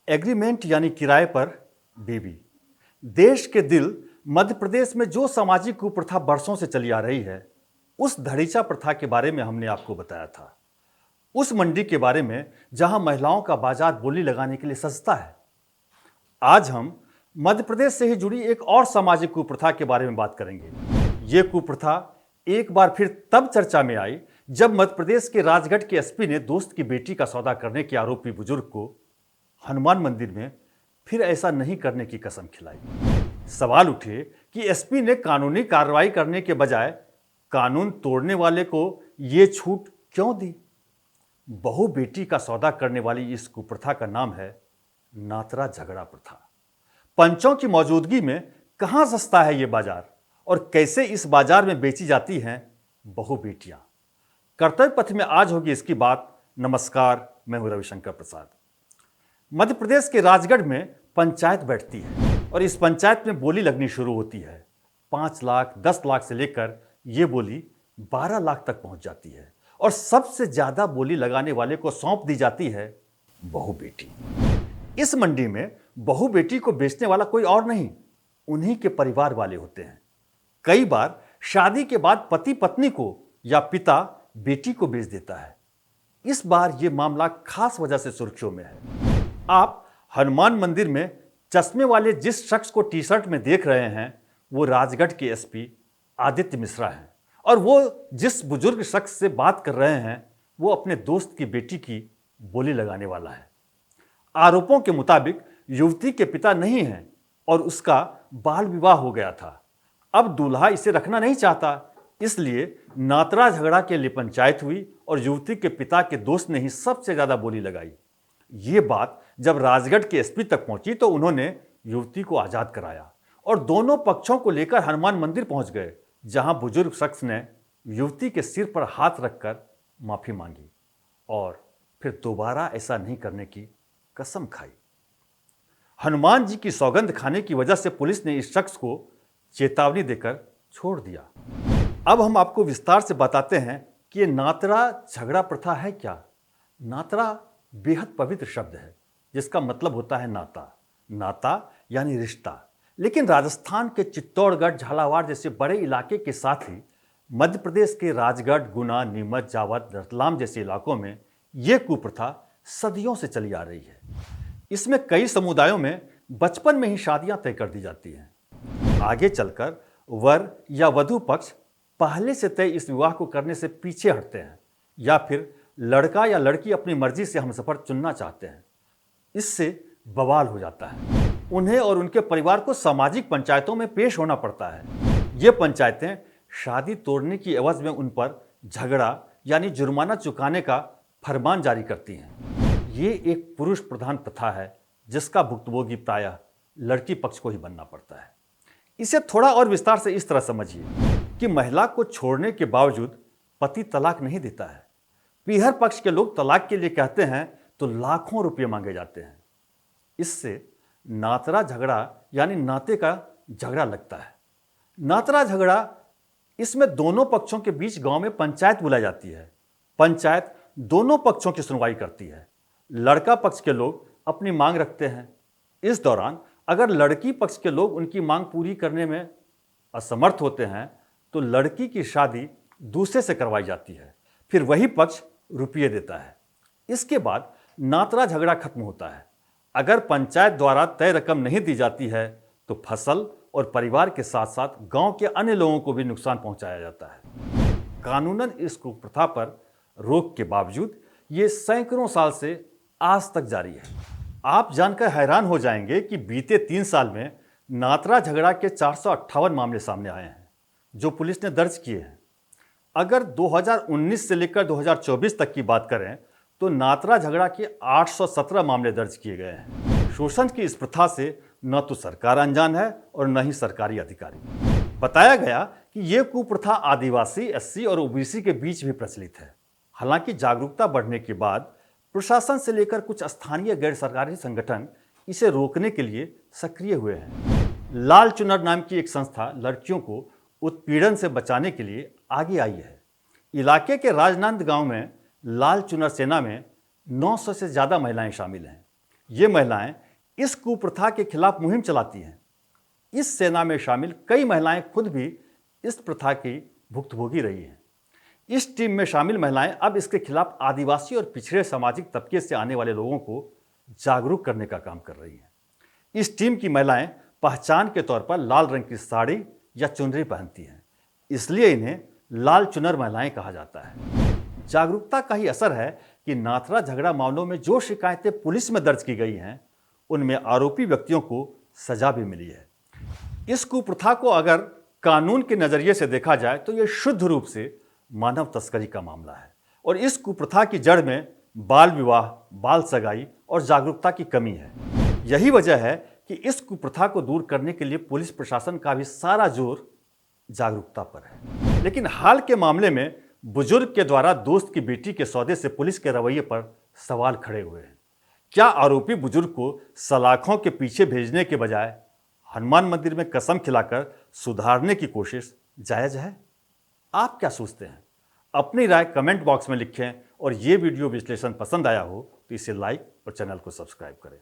Agreement यानी किराए पर बीवी। देश के दिल मध्य प्रदेश में जो सामाजिक कुप्रथा बरसों से चली आ रही है, उस धड़ीचा प्रथा के बारे में हमने आपको बताया था। उस मंडी के बारे में जहां महिलाओं का बाजार बोली लगाने के लिए सजता है। आज हम मध्य प्रदेश से ही जुड़ी एक और सामाजिक कुप्रथा के बारे में बात करेंगे। ये कुप्रथा एक बार फिर तब चर्चा में आई जब मध्य प्रदेश के राजगढ़ के एसपी ने दोस्त की बेटी का सौदा करने के आरोपी बुजुर्ग को हनुमान मंदिर में फिर ऐसा नहीं करने की कसम खिलाई। सवाल उठे कि एसपी ने कानूनी कार्रवाई करने के बजाय कानून तोड़ने वाले को यह छूट क्यों दी। बहू बेटी का सौदा करने वाली इस कुप्रथा का नाम है नातरा झगड़ा प्रथा। पंचों की मौजूदगी में कहां सस्ता है ये बाजार और कैसे इस बाजार में बेची जाती हैं बहु बेटियां। कर्तव्य पथ में आज होगी इसकी बात। नमस्कार, मैं हूं रविशंकर प्रसाद। मध्य प्रदेश के राजगढ़ में पंचायत बैठती है और इस पंचायत में बोली लगनी शुरू होती है। 5 लाख 10 लाख से लेकर ये बोली 12 लाख तक पहुंच जाती है और सबसे ज्यादा बोली लगाने वाले को सौंप दी जाती है बहू बेटी। इस मंडी में बहू बेटी को बेचने वाला कोई और नहीं, उन्हीं के परिवार वाले होते हैं। कई बार शादी के बाद पति पत्नी को या पिता बेटी को बेच देता है। इस बार यह मामला खास वजह से सुर्खियों में है। आप हनुमान मंदिर में चश्मे वाले जिस शख्स को टी शर्ट में देख रहे हैं वो राजगढ़ के एसपी आदित्य मिश्रा हैं और वो जिस बुजुर्ग शख्स से बात कर रहे हैं वो अपने दोस्त की बेटी की बोली लगाने वाला है। आरोपों के मुताबिक युवती के पिता नहीं हैं और उसका बाल विवाह हो गया था। अब दूल्हा इसे रखना नहीं चाहता, इसलिए नातरा झगड़ा के लिए पंचायत हुई और युवती के पिता के दोस्त ने ही सबसे ज्यादा बोली लगाई। ये बात जब राजगढ़ के एसपी तक पहुंची तो उन्होंने युवती को आजाद कराया और दोनों पक्षों को लेकर हनुमान मंदिर पहुंच गए, जहां बुजुर्ग शख्स ने युवती के सिर पर हाथ रखकर माफी मांगी और फिर दोबारा ऐसा नहीं करने की कसम खाई। हनुमान जी की सौगंध खाने की वजह से पुलिस ने इस शख्स को चेतावनी देकर छोड़ दिया। अब हम आपको विस्तार से बताते हैं कि ये नातरा झगड़ा प्रथा है क्या। नातरा बेहद पवित्र शब्द है जिसका मतलब होता है नाता। नाता यानी रिश्ता। लेकिन राजस्थान के चित्तौड़गढ़, झालावाड़ जैसे बड़े इलाके के साथ ही मध्य प्रदेश के राजगढ़, गुना, नीमच, जावद, रतलाम जैसे इलाकों में यह कुप्रथा सदियों से चली आ रही है। इसमें कई समुदायों में बचपन में ही शादियां तय कर दी जाती हैं। आगे चलकर वर या वधू पक्ष पहले से तय इस विवाह को करने से पीछे हटते हैं या फिर लड़का या लड़की अपनी मर्जी से हमसफर चुनना चाहते हैं। इससे बवाल हो जाता है। उन्हें और उनके परिवार को सामाजिक पंचायतों में पेश होना पड़ता है। ये पंचायतें शादी तोड़ने की एवज में उन पर झगड़ा यानी जुर्माना चुकाने का फरमान जारी करती हैं। ये एक पुरुष प्रधान प्रथा है जिसका भुक्तभोगी प्रायः लड़की पक्ष को ही बनना पड़ता है। इसे थोड़ा और विस्तार से इस तरह समझिए कि महिला को छोड़ने के बावजूद पति तलाक नहीं देता है। पीहर पक्ष के लोग तलाक के लिए कहते हैं तो लाखों रुपये मांगे जाते हैं। इससे नातरा झगड़ा यानी नाते का झगड़ा लगता है। नातरा झगड़ा, इसमें दोनों पक्षों के बीच गांव में पंचायत बुलाई जाती है। पंचायत दोनों पक्षों की सुनवाई करती है। लड़का पक्ष के लोग अपनी मांग रखते हैं। इस दौरान अगर लड़की पक्ष के लोग उनकी मांग पूरी करने में असमर्थ होते हैं तो लड़की की शादी दूसरे से करवाई जाती है। फिर वही पक्ष रुपये देता है। इसके बाद नातरा झगड़ा खत्म होता है। अगर पंचायत द्वारा तय रकम नहीं दी जाती है तो फसल और परिवार के साथ साथ गांव के अन्य लोगों को भी नुकसान पहुंचाया जाता है। कानूनन इस कुप्रथा पर रोक के बावजूद ये सैकड़ों साल से आज तक जारी है। आप जानकर हैरान हो जाएंगे कि बीते 3 साल में नातरा झगड़ा के 458 मामले सामने आए हैं जो पुलिस ने दर्ज किए हैं। अगर 2019 से लेकर 2024 तक की बात करें तो नातरा झगड़ा के 817 मामले दर्ज किए गए हैं। शोषण की इस प्रथा से न तो सरकार अनजान है और न ही सरकारी अधिकारी। बताया गया कि यह कुप्रथा आदिवासी, एससी और ओबीसी के बीच भी प्रचलित है। हालांकि जागरूकता बढ़ने के बाद प्रशासन से लेकर कुछ स्थानीय गैर सरकारी संगठन इसे रोकने के लिए सक्रिय हुए हैं। लाल चुनर नाम की एक संस्था लड़कियों को उत्पीड़न से बचाने के लिए आगे आई है। इलाके के राजनंद गांव में लाल चुनर सेना में 900 से ज़्यादा महिलाएं शामिल हैं। ये महिलाएं इस कुप्रथा के खिलाफ मुहिम चलाती हैं। इस सेना में शामिल कई महिलाएं खुद भी इस प्रथा की भुक्तभोगी रही हैं। इस टीम में शामिल महिलाएं अब इसके खिलाफ आदिवासी और पिछड़े सामाजिक तबके से आने वाले लोगों को जागरूक करने का काम कर रही हैं। इस टीम की महिलाएं पहचान के तौर पर लाल रंग की साड़ी या चुनरी पहनती हैं, इसलिए इन्हें लाल चुनर महिलाएं कहा जाता है। जागरूकता का ही असर है कि नाथद्वारा झगड़ा मामलों में जो शिकायतें पुलिस में दर्ज की गई हैं, उनमें आरोपी व्यक्तियों को सजा भी मिली है। इस कुप्रथा को अगर कानून के नजरिए से देखा जाए तो यह शुद्ध रूप से मानव तस्करी का मामला है और इस कुप्रथा की जड़ में बाल विवाह, बाल सगाई और जागरूकता की कमी है। यही वजह है कि इस कुप्रथा को दूर करने के लिए पुलिस प्रशासन का भी सारा जोर जागरूकता पर है। लेकिन हाल के मामले में बुजुर्ग के द्वारा दोस्त की बेटी के सौदे से पुलिस के रवैये पर सवाल खड़े हुए हैं। क्या आरोपी बुजुर्ग को सलाखों के पीछे भेजने के बजाय हनुमान मंदिर में कसम खिलाकर सुधारने की कोशिश जायज है? आप क्या सोचते हैं? अपनी राय कमेंट बॉक्स में लिखें और ये वीडियो विश्लेषण पसंद आया हो तो इसे लाइक और चैनल को सब्सक्राइब करें।